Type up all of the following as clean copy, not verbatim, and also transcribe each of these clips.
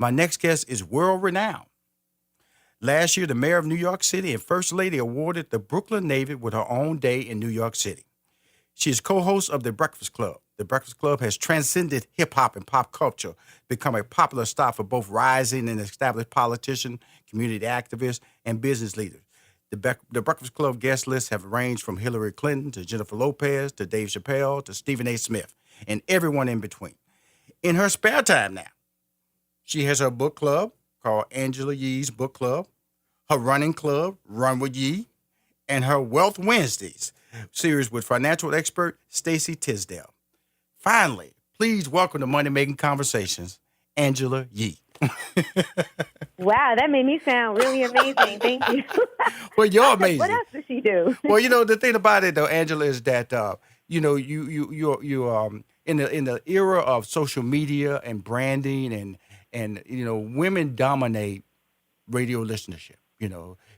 My next guest is world-renowned. Last year, the mayor of New York City and First Lady awarded the Brooklyn Navy with her own day in New York City. She is co-host of The Breakfast Club. The Breakfast Club has transcended hip-hop and pop culture, become a popular stop for both rising and established politicians, community activists, and business leaders. The Breakfast Club guest lists have ranged from Hillary Clinton to Jennifer Lopez to Dave Chappelle to Stephen A. Smith and everyone in between. In her spare time now, she has her book club called Angela Yee's Book Club, her running club, Run with Yee, and her Wealth Wednesdays series with financial expert Stacey Tisdale. Finally, please welcome to Money Making Conversations, Angela Yee. Wow, that made me sound really amazing. Thank you. Well, you're amazing. What else does she do? Well, the thing about it though, Angela, is that you're in the era of social media and branding and women dominate radio listenership.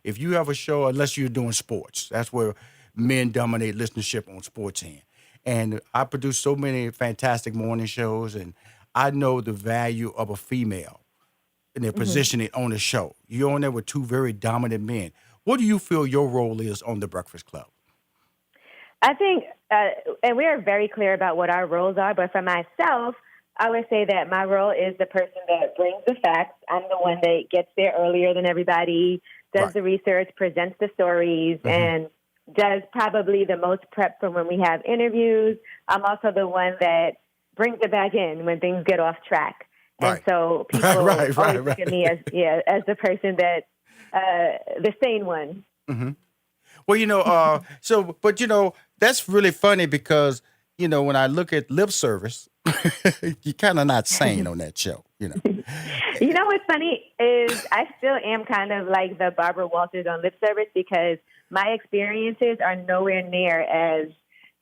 If you have a show, unless you're doing sports, that's where men dominate listenership on sports end. And I produce so many fantastic morning shows, and I know the value of a female and their positioning on the show. You're on there with two very dominant men. What do you feel your role is on The Breakfast Club? I think, and we are very clear about what our roles are, but for myself, I would say that my role is the person that brings the facts. I'm the one that gets there earlier than everybody, does the research, presents the stories, and does probably the most prep for when we have interviews. I'm also the one that brings it back in when things get off track. And so people always look at me as the person that, the sane one. Mm-hmm. Well, but that's really funny because, when I look at lip service, you're kind of not sane on that show, What's funny is I still am kind of like the Barbara Walters on lip service because my experiences are nowhere near as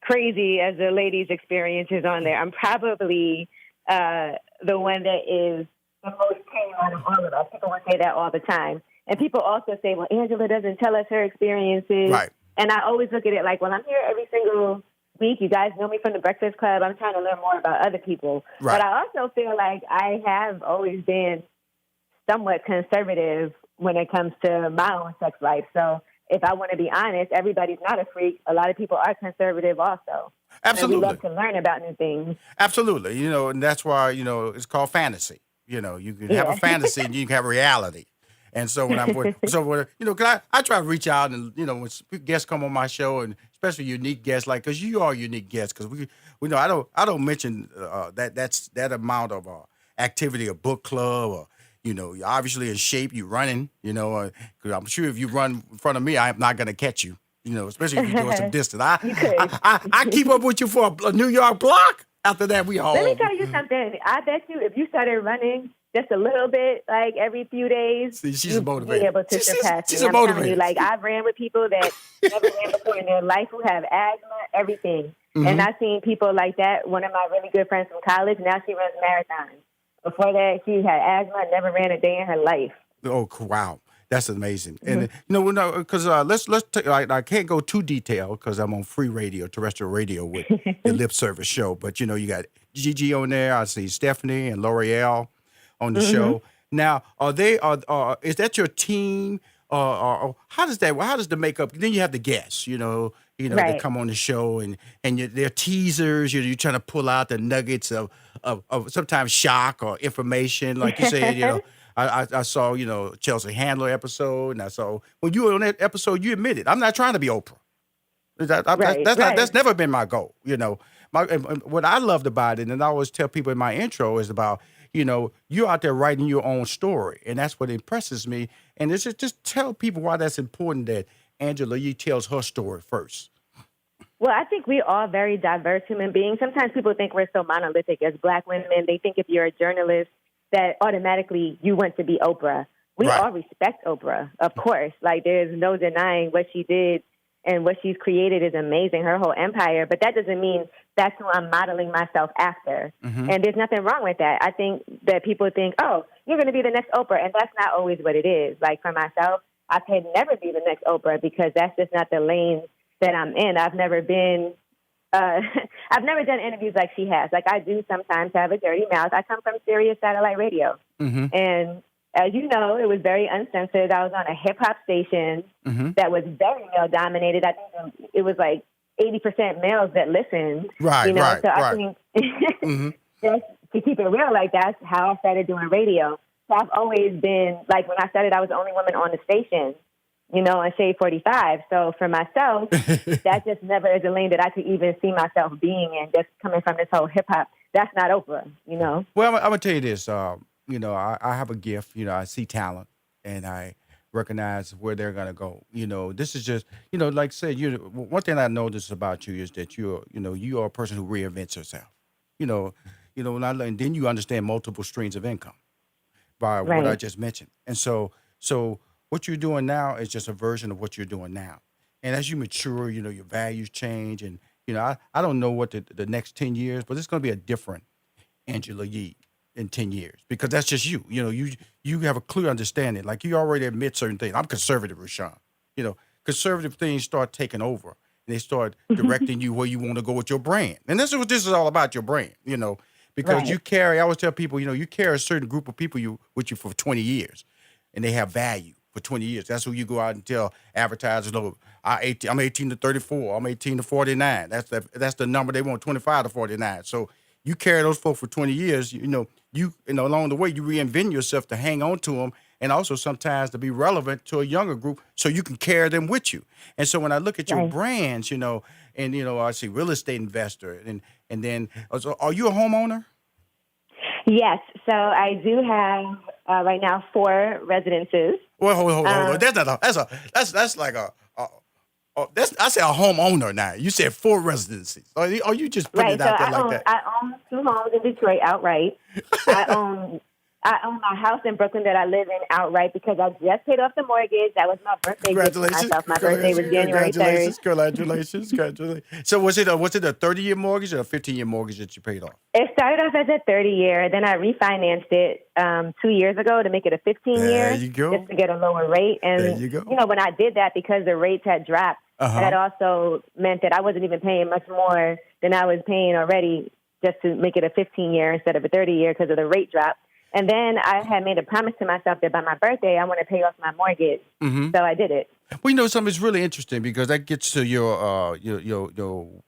crazy as the ladies' experiences on there. I'm probably the one that is the most tame out of all of us. People would say that all the time. And people also say, well, Angela doesn't tell us her experiences. Right. And I always look at it like, well, I'm here every single week. You guys know me from The Breakfast Club. I'm trying to learn more about other people. Right. But I also feel like I have always been somewhat conservative when it comes to my own sex life. So if I want to be honest, everybody's not a freak. A lot of people are conservative also. Absolutely. And we love to learn about new things. Absolutely. And that's why, it's called fantasy. You can have a fantasy and you can have reality. And so when I try to reach out and, when guests come on my show and especially unique guests, because you are unique guests, because we know I don't mention that amount of activity, a book club, or, you're obviously in shape, you're running, because I'm sure if you run in front of me, I'm not going to catch you, especially if you're doing some distance. I keep up with you for a New York block. After that, we home. Let me tell you something. I bet you if you started running just a little bit, like every few days, she's motivated. Be able to surpass she's me. I'm telling you, I've ran with people that never ran before in their life who have asthma, everything. Mm-hmm. And I've seen people like that. One of my really good friends from college, now she runs marathons. Before that, she had asthma, never ran a day in her life. Oh, wow. That's amazing. And, because I can't go too detailed because I'm on free radio, terrestrial radio with the Lip Service show. But, you got Gigi on there. I see Stephanie and L'Oreal on the show. Now, is that your team? Or how does the makeup? Then you have the guests, they come on the show and they're teasers. You're trying to pull out the nuggets of sometimes shock or information. Like you said, I saw, Chelsea Handler episode, and I saw when you were on that episode, you admitted, I'm not trying to be Oprah. That's never been my goal. What I loved about it, and I always tell people in my intro, is about, you're out there writing your own story, and that's what impresses me. And it's just tell people why that's important that Angela Yee tells her story first. Well, I think we're all very diverse human beings. Sometimes people think we're so monolithic as Black women. They think if you're a journalist that automatically you want to be Oprah. We all respect Oprah, of course. There's no denying what she did and what she's created is amazing, her whole empire. But that doesn't mean that's who I'm modeling myself after. Mm-hmm. And there's nothing wrong with that. I think that people think, oh, you're going to be the next Oprah. And that's not always what it is. For myself, I could never be the next Oprah because that's just not the lane that I'm in. I've never been I've never done interviews like she has. Like I do sometimes have a dirty mouth. I come from Sirius Satellite Radio. Mm-hmm. And as you know, it was very uncensored. I was on a hip hop station Mm-hmm. that was very male dominated. I think it was like 80% males that listened. Right, you know, right, so I right. think Mm-hmm. just to keep it real, like that's how I started doing radio. So I've always been like when I started, I was the only woman on the station, you know, on Shade 45. So for myself, that just never is a lane that I could even see myself being in. Just coming from this whole hip hop, that's not Oprah, you know. Well, I'm gonna tell you this. You know, I have a gift. You know, I see talent, and I recognize where they're gonna go. You know, this is just, you know, like I said, one thing I noticed about you is that you are a person who reinvents yourself. You know, and then you understand multiple streams of income by what I Right. just mentioned. And so what you're doing now is just a version of what you're doing now. And as you mature, you know, your values change, and I don't know what the next 10 years, but it's going to be a different Angela Yee in 10 years, because that's just you. You know, you have a clear understanding. Like you already admit certain things. I'm conservative, Rushion. You know, conservative things start taking over, and they start directing you where you want to go with your brand. And this is what this is all about, your brand. You know, because Right. I always tell people, you know, you carry a certain group of people with you for 20 years, and they have value for 20 years. That's who you go out and tell advertisers, no, I'm 18 to 34, I'm 18 to 49. That's the number they want, 25 to 49. So you carry those folks for 20 years, along the way, you reinvent yourself to hang on to them, and also sometimes to be relevant to a younger group so you can carry them with you. And so when I look at your Right. brands, I see real estate investor, and then, so are you a homeowner? Yes. So I do have right now 4 residences. Well, hold on. Um, That's like that's I say a homeowner now. You said 4 residencies. Are you just putting right. it So out there like that? I own 2 homes in Detroit outright. I own I own my house in Brooklyn that I live in outright because I just paid off the mortgage. That was my birthday gift to Congratulations! myself. My birthday was January 3rd. Congratulations! So was it a 30-year mortgage or a 15-year mortgage that you paid off? It started off as a 30-year. Then I refinanced it 2 years ago to make it a There 15-year you go. just to get a lower rate. There And, you go. when I did that because the rates had dropped, that Uh-huh. also meant that I wasn't even paying much more than I was paying already just to make it a 15-year instead of a 30-year because of the rate drop. And then I had made a promise to myself that by my birthday, I want to pay off my mortgage. Mm-hmm. So I did it. Well, something that's really interesting because that gets to your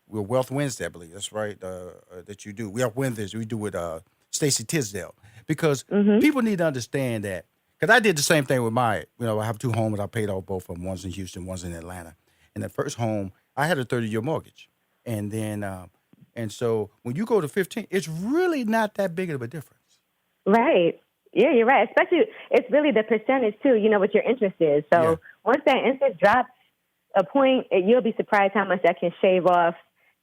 Wealth Wednesday, I believe. That's right. That you do. We have Wednesdays. We do with Stacey Tisdale, because people need to understand that. Because I did the same thing with I have 2 homes. I paid off both of them. One's in Houston, one's in Atlanta. And the first home, I had a 30-year mortgage, and then and so when you go to 15, it's really not that big of a difference. Right. Yeah, you're right. Especially, it's really the percentage, too, what your interest is. So Yeah. once that interest drops a point, you'll be surprised how much that can shave off.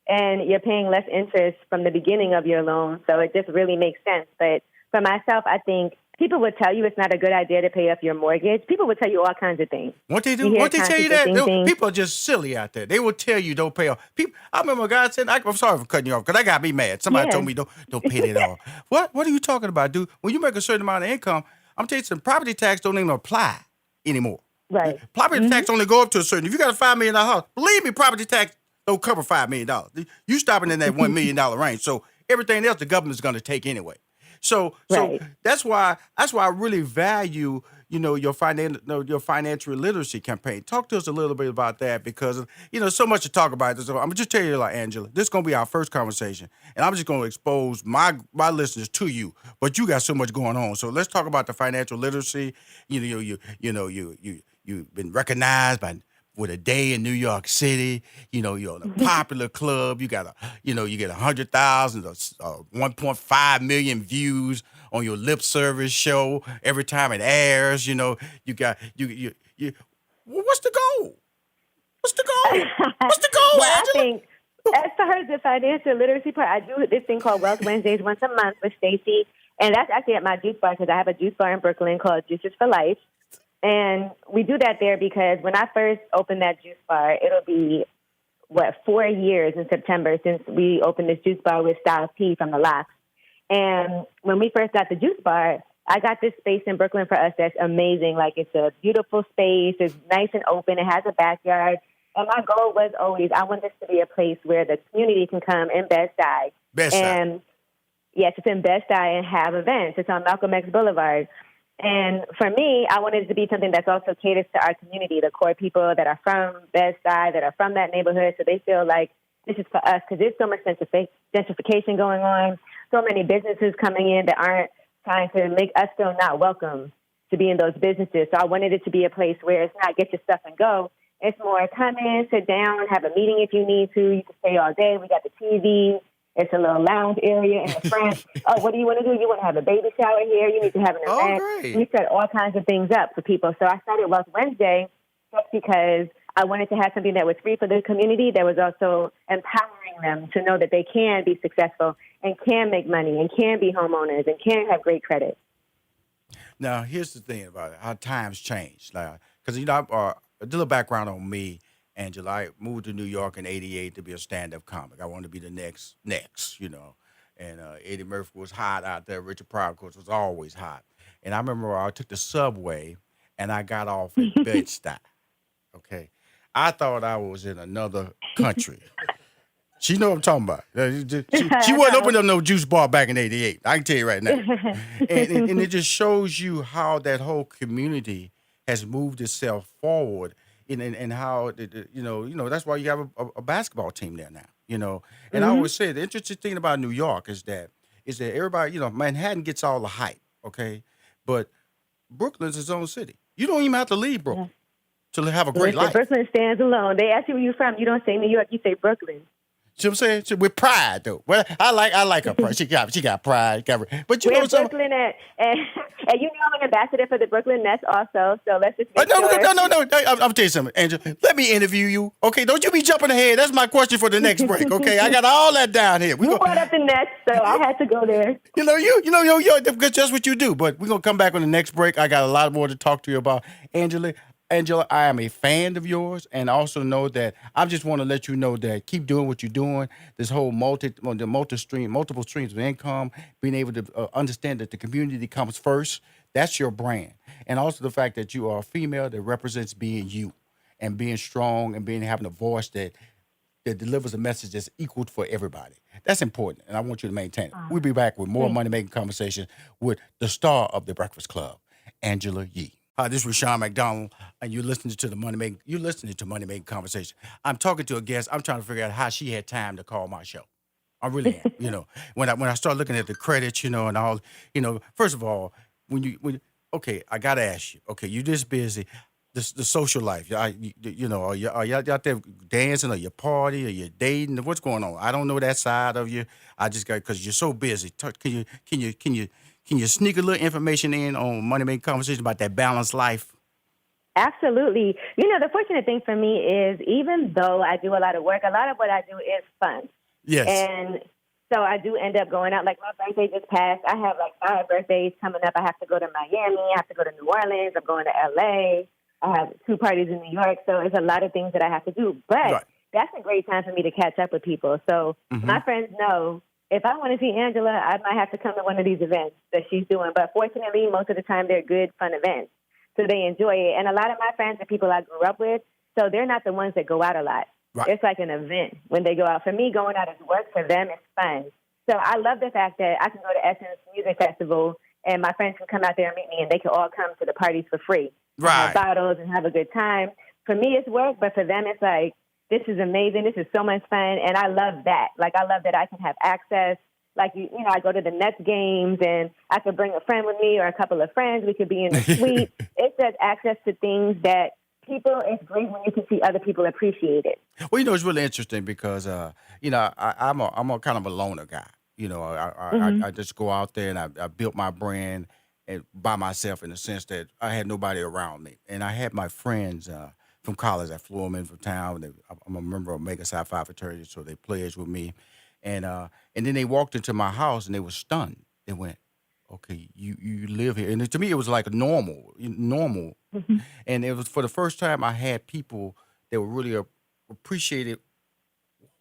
And you're paying less interest from the beginning of your loan. So it just really makes sense. But for myself, I think people would tell you it's not a good idea to pay off your mortgage. People would tell you all kinds of things. What they do? You hear What they tell you that? contradicting things. People are just silly out there. They will tell you don't pay off. People, I remember a guy saying, "I'm sorry for cutting you off because that got me mad." Somebody Yeah. told me don't pay that off. What are you talking about, dude? When you make a certain amount of income, I'm telling you, some property tax don't even apply anymore. Right. Property tax only go up to a certain. If you got a $5 million house, believe me, property tax don't cover $5 million. You stopping in that $1 million range. So everything else the government's going to take anyway. So Right. that's why I really value your financial literacy campaign. Talk to us a little bit about that, because so much to talk about. So I'm gonna just tell you, like, Angela, this is gonna be our first conversation, and I'm just gonna expose my listeners to you. But you got so much going on, so let's talk about the financial literacy. You've been recognized with a day in New York City. You're in a popular club. You got you get 100,000 or 1.5 million views on your lip service show every time it airs. You got you. What's the goal? What's the goal? What's the goal, Well, I Angela? think as far as the financial literacy part, I do this thing called Wealth Wednesdays once a month with Stacey, and that's actually at my juice bar because I have a juice bar in Brooklyn called Juices for Life. And we do that there because when I first opened that juice bar, it'll be, 4 years in September since we opened this juice bar with Styles P from the Locks. And when we first got the juice bar, I got this space in Brooklyn for us that's amazing. Like, it's a beautiful space. It's nice and open. It has a backyard. And my goal was always, I want this to be a place where the community can come in Bed-Stuy. Bed-Stuy. And yes, it's in Bed-Stuy and have events. It's on Malcolm X Boulevard. And for me, I wanted it to be something that's also caters to our community, the core people that are from Bed-Stuy, that are from that neighborhood, so they feel like this is for us, because there's so much gentrification going on, so many businesses coming in that aren't trying to make us feel not welcome to be in those businesses. So I wanted it to be a place where it's not get your stuff and go. It's more come in, sit down, have a meeting if you need to. You can stay all day. We got the TV. It's a little lounge area in the front. Oh, what do you want to do? You want to have a baby shower here? You need to have an event. Great. We set all kinds of things up for people. So I started Wealth Wednesday just because I wanted to have something that was free for the community, that was also empowering them to know that they can be successful and can make money and can be homeowners and can have great credit. Now, here's the thing about it, how times change. Because, a little background on me, Angela. I moved to New York in '88 to be a stand-up comic. I wanted to be the next, And Eddie Murphy was hot out there. Richard Pryor, of course, was always hot. And I remember I took the subway, and I got off at Bed-Stuy. Okay. I thought I was in another country. She know what I'm talking about. She wasn't opening up no juice bar back in '88. I can tell you right now. and it just shows you how that whole community has moved itself forward, and how that's why you have a basketball team there now. And I always say the interesting thing about New York is that everybody, Manhattan gets all the hype, okay, but Brooklyn's its own city. You don't even have to leave Brooklyn to have a great life. Brooklyn stands alone. They ask you where you're from. You don't say New York. You say Brooklyn. See what I'm saying? So with pride, though. Well, I like her pride. She got pride. But you know something? Brooklyn and you know I'm an ambassador for the Brooklyn Nets also. So let's just make no. sure. I'm tell you something, Angela. Let me interview you. Okay, don't you be jumping ahead. That's my question for the next break. Okay, I got all that down here. You brought up the Nets, so I had to go there. Because that's what you do. But we're gonna come back on the next break. I got a lot more to talk to you about, Angela, I am a fan of yours, and also know that I just want to let you know that keep doing what you're doing. This whole multiple streams of income, being able to understand that the community comes first. That's your brand, and also the fact that you are a female that represents being you, and being strong, and having a voice that delivers a message that's equal for everybody. That's important, and I want you to maintain it. We'll be back with more money making conversation with the star of the Breakfast Club, Angela Yee. Hi, this is Rushion McDonald, and you're listening to Money Making Conversation. I'm talking to a guest. I'm trying to figure out how she had time to call my show. I really am. When I start looking at the credits, and all, first of all, okay, I gotta ask you. Okay, you this busy. The social life. Are you out there dancing? Are you party? Are you dating? What's going on? I don't know that side of you. I just got because you're so busy. Can you sneak a little information in on Money Making Conversation about that balanced life? Absolutely. The fortunate thing for me is even though I do a lot of work, a lot of what I do is fun. Yes. And so I do end up going out. Like my birthday just passed. I have like 5 birthdays coming up. I have to go to Miami. I have to go to New Orleans. I'm going to L.A. I have 2 parties in New York. So it's a lot of things that I have to do. But that's a great time for me to catch up with people. So my friends know if I want to see Angela, I might have to come to one of these events that she's doing. But fortunately, most of the time, they're good, fun events. So they enjoy it. And a lot of my friends are people I grew up with, so they're not the ones that go out a lot. Right. It's like an event when they go out. For me, going out is work. For them, it's fun. So I love the fact that I can go to Essence Music Festival, and my friends can come out there and meet me, and they can all come to the parties for free. Right. Have bottles and have a good time. For me, it's work, but for them, it's like, this is amazing. This is so much fun, and I love that. Like, I love that I can have access. Like, I go to the Nets games, and I could bring a friend with me or a couple of friends. We could be in the suite. It's just access to things that it's great when you can see other people appreciate it. Well, it's really interesting because, I'm a kind of a loner guy. I just go out there, and I built my brand by myself in the sense that I had nobody around me. And I had my friends from college. I flew them in from town. I'm a member of Omega Psi Phi fraternity, so they pledged with me. And then they walked into my house, and they were stunned. They went, okay, you live here. And to me, it was like normal. Mm-hmm. And it was for the first time I had people that were really appreciated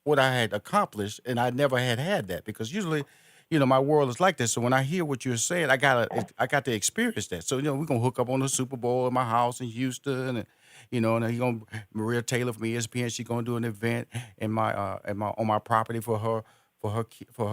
what I had accomplished, and I never had that because usually, my world is like this. So when I hear what you're saying, I got to experience that. So we're gonna hook up on the Super Bowl in my house in Houston, And he gonna Maria Taylor from ESPN. She gonna do an event in my on my property for her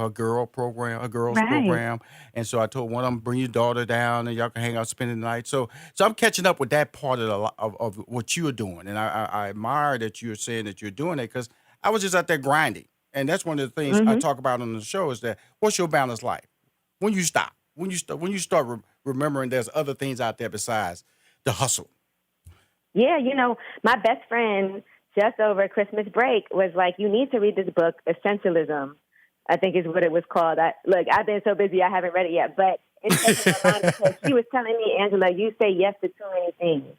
girls Right. program. And so I told one of them, bring your daughter down and y'all can hang out, spend the night. So I'm catching up with that part of what you're doing, and I admire that you're saying that you're doing it because I was just out there grinding, and that's one of the things I Hmm. talk about on the show is that what's your balanced life? When you stop, when you start remembering there's other things out there besides the hustle. Yeah, my best friend just over Christmas break was like, "You need to read this book, Essentialism." I think is what it was called. Look, I've been so busy I haven't read it yet, but it's stuck in my mind because she was telling me, Angela, you say yes to too many things,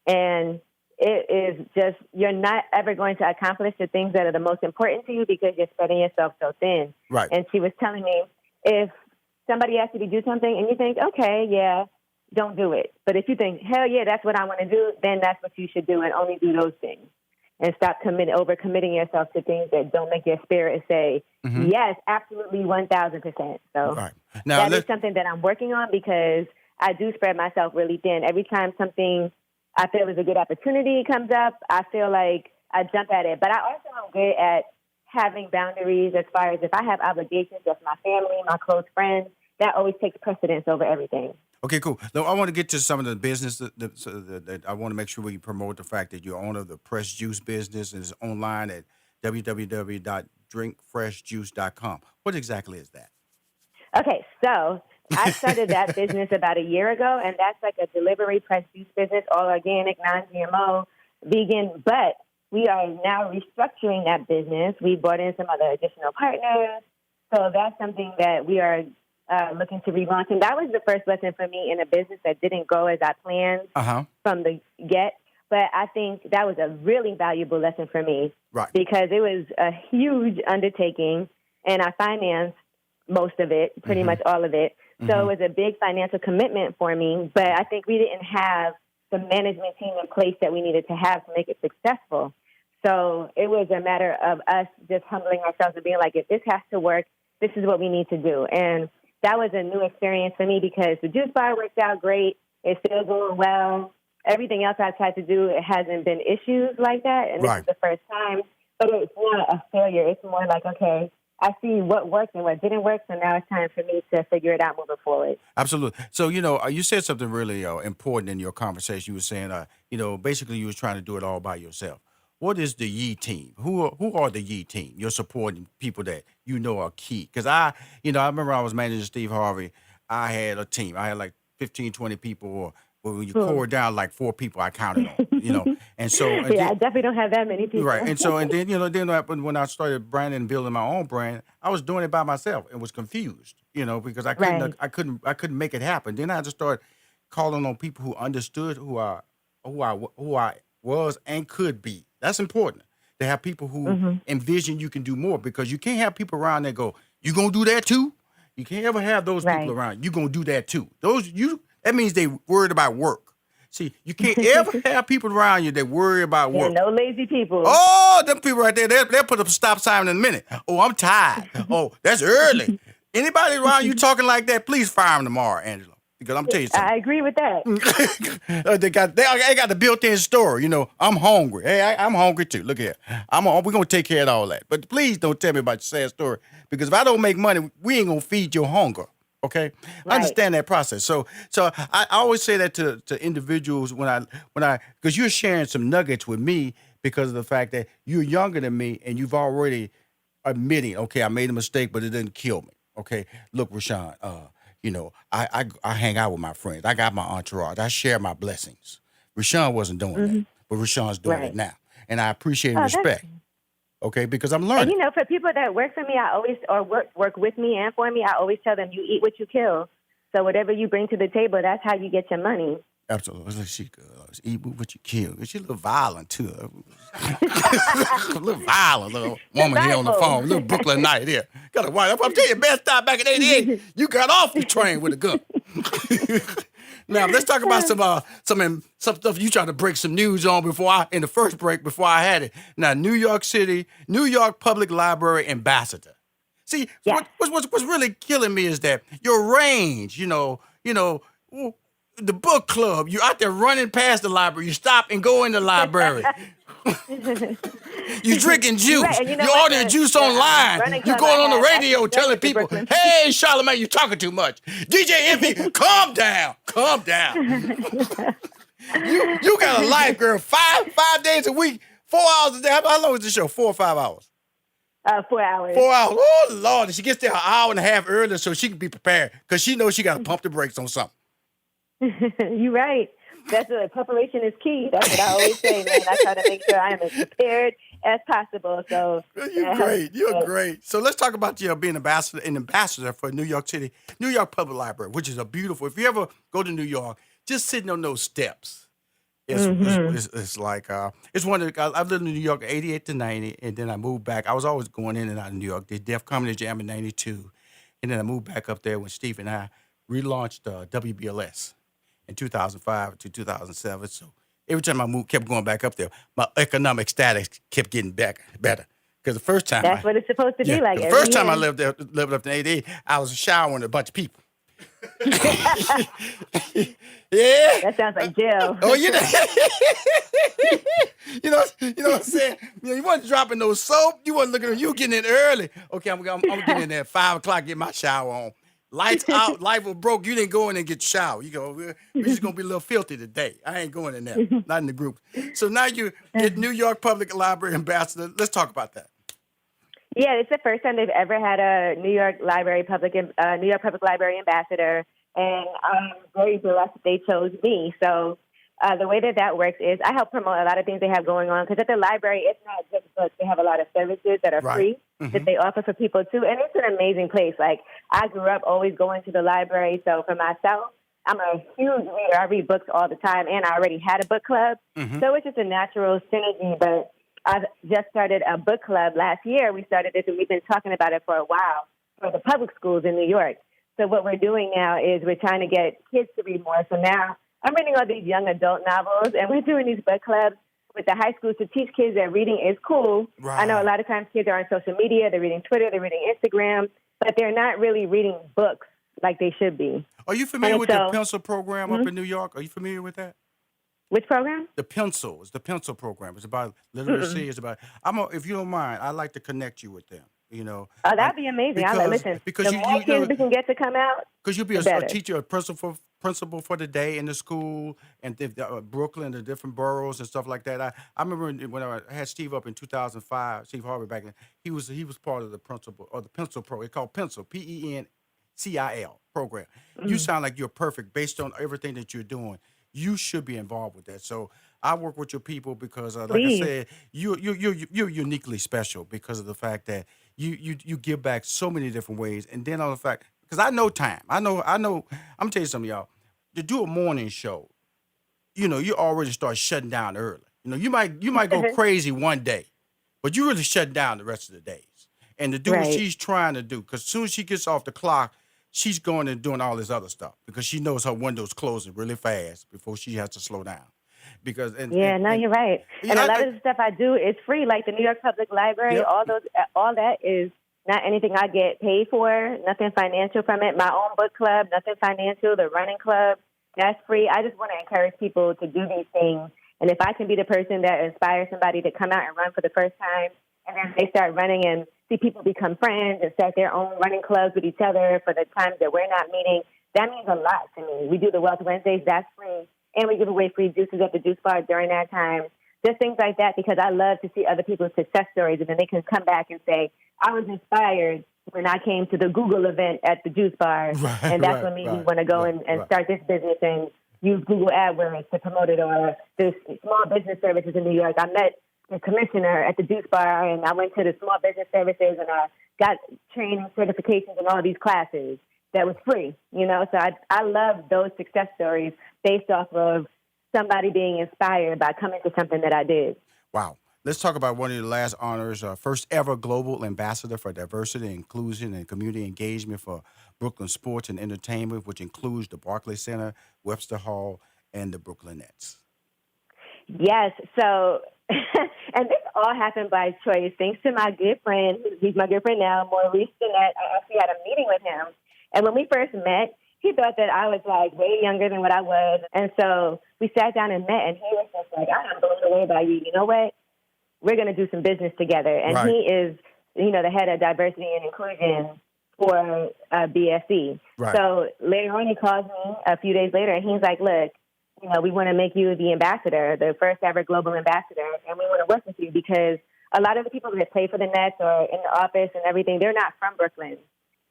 and it is just you're not ever going to accomplish the things that are the most important to you because you're spreading yourself so thin. Right. And she was telling me if somebody asks you to do something and you think, okay, yeah, don't do it. But if you think, hell yeah, that's what I want to do, then that's what you should do and only do those things. And stop overcommitting yourself to things that don't make your spirit say, yes, absolutely 1,000%. So Right. Now, that is something that I'm working on because I do spread myself really thin. Every time something I feel is a good opportunity comes up, I feel like I jump at it. But I also am good at having boundaries as far as if I have obligations with my family, my close friends, that always takes precedence over everything. Okay, cool. Now, I want to get to some of the business that I want to make sure we promote the fact that you're owner of the Fresh Juice business and is online at www.drinkfreshjuice.com. What exactly is that? Okay, so I started that business about a year ago, and that's like a delivery press juice business, all organic, non-GMO, vegan. But we are now restructuring that business. We brought in some other additional partners. So that's something that we are looking to relaunch. And that was the first lesson for me in a business that didn't go as I planned from the get. But I think that was a really valuable lesson for me because it was a huge undertaking, and I financed most of it, pretty much all of it. So it was a big financial commitment for me, but I think we didn't have the management team in place that we needed to have to make it successful. So it was a matter of us just humbling ourselves and being like, if this has to work, this is what we need to do. And that was a new experience for me because the juice bar worked out great. It's still going well. Everything else I tried to do, it hasn't been issues like that. And this is the first time. But it's not a failure. It's more like, okay, I see what worked and what didn't work. So now it's time for me to figure it out moving forward. Absolutely. So, you said something really important in your conversation. You were saying, basically you were trying to do it all by yourself. What is the Yee team? Who are the Yee team? You're supporting people that are key. Because I remember I was managing Steve Harvey. I had a team. I had like 15, 20 people, or when you core it down, like 4 people I counted on, And so, I definitely don't have that many people. Right. And so, and then, when I started branding and building my own brand, I was doing it by myself and was confused, because I couldn't make it happen. Then I just started calling on people who understood who I was and could be. That's important to have people who envision you can do more, because you can't have people around that go, you gonna do that too? You can't ever have those people around. You gonna do that too. That means they worried about work. See, you can't ever have people around you that worry about work. No lazy people. Oh, them people right there, they'll put up a stop sign in a minute. Oh, I'm tired. Oh, that's early. Anybody around you talking like that, please fire them tomorrow, Angela. Because I'm telling you something. I agree with that. they got the built-in story. I'm hungry. Hey, I'm hungry too. Look here. We're going to take care of all that. But please don't tell me about your sad story, because if I don't make money, we ain't going to feed your hunger. Okay, I understand that process. So I always say that to individuals when because you're sharing some nuggets with me because of the fact that you're younger than me and you've already admitting, okay, I made a mistake, but it didn't kill me. Okay, look, Rushion, I hang out with my friends. I got my entourage. I share my blessings. Rushion wasn't doing that, but Rushion's doing it now, and I appreciate and respect. Okay, because I'm learning. And for people that work for me, work with me and for me, I always tell them, you eat what you kill. So whatever you bring to the table, that's how you get your money. Absolutely. She eat what you kill. She's a little violent too. A little violent, little woman here on the phone. Little Brooklyn night here. Got a wife. I'm telling you, best time back in '88, you got off the train with a gun. Now let's talk about some stuff you tried to break some news on in the first break before I had it. Now, New York Public Library ambassador. See, what's really killing me is that your range, the book club. You're out there running past the library. You stop and go in the library. You drinking juice. Right, and you know You what? ordering juice online. Running You club going I on the have radio actually telling does to people, Brooklyn. "Hey, Charlamagne, you talking too much." DJ Envy, calm down. Calm down. You got a life, girl. Five days a week, 4 hours a day. How long is the show? 4 or 5 hours? 4 hours. 4 hours. Oh, Lord. And she gets there an hour and a half earlier so she can be prepared because she knows she got to pump the brakes on something. You're right. That's preparation is key. That's what I always say, man. I try to make sure I am as prepared as possible. So You're great. You're great. So let's talk about you being an ambassador for New York City, New York Public Library, which is a beautiful. If you ever go to New York, just sitting on those steps, it's like it's one of I lived in New York 88 to 90, and then I moved back. I was always going in and out of New York. Did Def Comedy Jam in 92, and then I moved back up there when Steve and I relaunched WBLS in 2005 to 2007. So every time I moved, kept going back up there, my economic status kept getting better. Because the first time that's what it's supposed to be like. The first time I lived up in 88, I was showering a bunch of people. Yeah. That sounds like jail. Oh, you know, you know what I'm saying? You wasn't dropping no soap. You wasn't looking. You were getting in early. Okay, I'm getting in there at 5 o'clock, get my shower on. Lights out, light was broke. You didn't go in and get your shower. You go, we're just gonna be a little filthy today. I ain't going in there, not in the group. So now you're New York Public Library ambassador. Let's talk about that. Yeah, it's the first time they've ever had a New York Public Library ambassador, and I'm very blessed that they chose me. So the way that works is I help promote a lot of things they have going on, because at the library, it's not just books. They have a lot of services that are free that they offer for people too, and it's an amazing place. Like, I grew up always going to the library, so for myself, I'm a huge reader. I read books all the time, and I already had a book club, so it's just a natural synergy. But I've just started a book club last year. We started this, and we've been talking about it for a while for the public schools in New York. So what we're doing now is we're trying to get kids to read more. So now I'm reading all these young adult novels, and we're doing these book clubs with the high schools to teach kids that reading is cool. Right. I know a lot of times kids are on social media. They're reading Twitter. They're reading Instagram. But they're not really reading books like they should be. Are you familiar with the pencil program up in New York? Are you familiar with that? Which program? The pencil program. It's about literacy. It's about. If you don't mind, I'd like to connect you with them. You know. Oh, that'd be amazing. Listen. Because the more kids we can get to come out, because you'll be a teacher, a principal for the day in the school, and Brooklyn, the different boroughs and stuff like that. I remember when I had Steve up in 2005, Steve Harvey back then. He was part of the principal or the pencil program. It's called Pencil, PENCIL program. You sound like you're perfect based on everything that you're doing. You should be involved with that. So I work with your people because, like I said, you're uniquely special because of the fact that you give back so many different ways, and then on the fact, because I know time. I know. I'm gonna tell you something, y'all. To do a morning show, you already start shutting down early. You might go crazy one day, but you really shut down the rest of the days. And to do what she's trying to do, because as soon as she gets off the clock, she's going and doing all this other stuff because she knows her window's closing really fast before she has to slow down. You're right. And a lot of the stuff I do is free, like the New York Public Library. All that is not anything I get paid for, nothing financial from it. My own book club, nothing financial. The running club, that's free. I just want to encourage people to do these things. And if I can be the person that inspires somebody to come out and run for the first time, and then they start running and see people become friends and start their own running clubs with each other for the times that we're not meeting, that means a lot to me. We do the Wealth Wednesdays, that's free. And we give away free juices at the juice bar during that time. Just things like that, because I love to see other people's success stories, and then they can come back and say, I was inspired when I came to the Google event at the juice bar, and that's what made me want to go and start this business and use Google AdWords to promote it, or the small business services in New York. I met the commissioner at the juice bar, and I went to the small business services, and I got training certifications in all these classes that was free, So I love those success stories based off of somebody being inspired by coming to something that I did. Wow. Let's talk about one of your last honors, first ever global ambassador for diversity, inclusion, and community engagement for Brooklyn Sports and Entertainment, which includes the Barclays Center, Webster Hall, and the Brooklyn Nets. Yes. So, and this all happened by choice, thanks to my good friend. He's my good friend now, Maurice Jeanette. I actually had a meeting with him. And when we first met, he thought that I was like way younger than what I was. And so we sat down and met, and he was just like, I am blown away by you. You know what? We're going to do some business together. And Right. he is, the head of diversity and inclusion for BSC. Right. So later on, he calls me a few days later, and he's like, look, we want to make you the ambassador, the first ever global ambassador, and we want to work with you because a lot of the people that play for the Nets or in the office and everything, they're not from Brooklyn.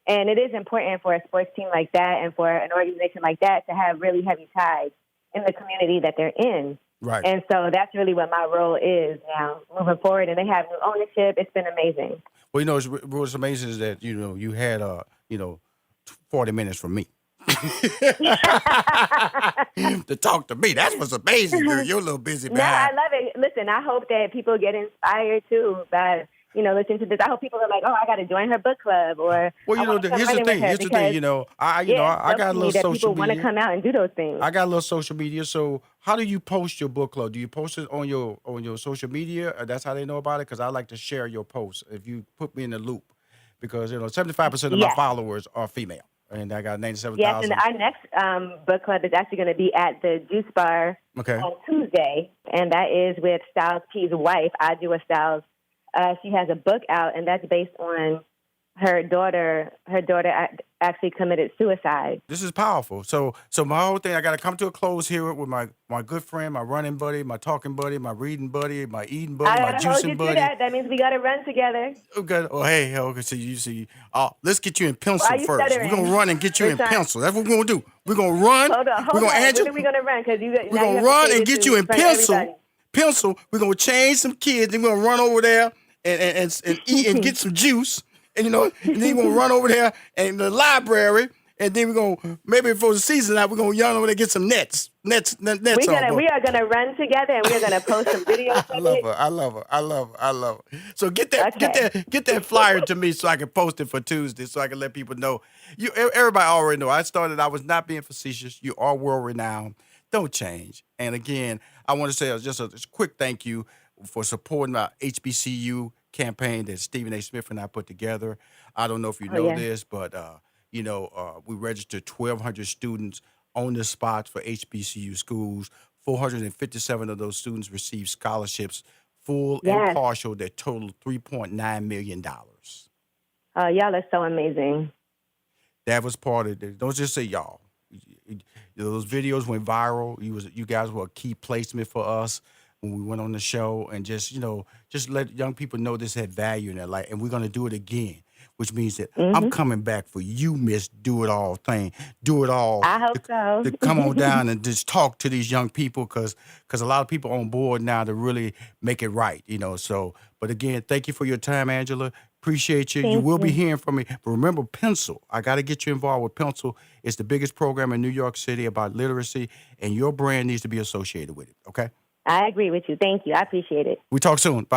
And it is important for a sports team like that and for an organization like that to have really heavy ties in the community that they're in. Right. And so that's really what my role is now moving forward. And they have new ownership. It's been amazing. Well, what's amazing is that, you had, 40 minutes from me. To talk to me. That's what's amazing, girl. You're a little busy No, behind. I love it. Listen, I hope that people get inspired too by, listening to this. I hope people are like, oh, I got to join her book club, or Well, here's the thing. Here's the thing. I got a little social people want to media. come out and do those things. I got a little social media. So, how do you post your book club? Do you post it on your social media? That's how they know about it. Because I like to share your posts. If you put me in the loop, because 75% of my Yes. followers are female, and I got 97,000. Yes, and our next book club is actually going to be at the Juice Bar on Tuesday, and that is with Styles P's wife, Adjua Styles. She has a book out, and that's based on her daughter. Her daughter actually committed suicide. This is powerful. So my whole thing, I got to come to a close here with my good friend, my running buddy, my talking buddy, my reading buddy, my eating buddy, my I hold you juicing to buddy. that. That means we got to run together. Okay. Oh, hey, okay. So you see, let's get you in pencil Why are you first. stuttering? We're gonna run and get you in Listen. pencil. That's what we're gonna do. We're gonna run. Hold on. We're gonna When are we going to run? Because We're gonna run and get you in pencil. Pencil. We're gonna change some kids. And we're gonna run over there and eat and get some juice. And and then we're gonna run over there in the library. And then we're gonna maybe before the season out, we're gonna run over there and get some nets. We are gonna run together, and we're gonna post some videos. I love her. So get that flyer to me so I can post it for Tuesday, so I can let people know. Everybody already know. I was not being facetious. You are world renowned. Don't change. And again, I want to say just a quick thank you for supporting our HBCU campaign that Stephen A. Smith and I put together. I don't know if you know this, but we registered 1,200 students on the spot for HBCU schools. 457 of those students received scholarships, full and partial, that totaled $3.9 million. Y'all are so amazing. That was part of it. Don't just say y'all. Those videos went viral. You guys were a key placement for us when we went on the show, and just let young people know this had value in their life, and we're gonna do it again. Which means that I'm coming back for you, Miss Do It All thing. Do it all. I hope so. To come on down and just talk to these young people, because a lot of people on board now to really make it right, So, but again, thank you for your time, Angela. Appreciate you. You will be hearing from me. But remember, Pencil. I got to get you involved with Pencil. It's the biggest program in New York City about literacy, and your brand needs to be associated with it, okay? I agree with you. Thank you. I appreciate it. We talk soon. Bye-bye.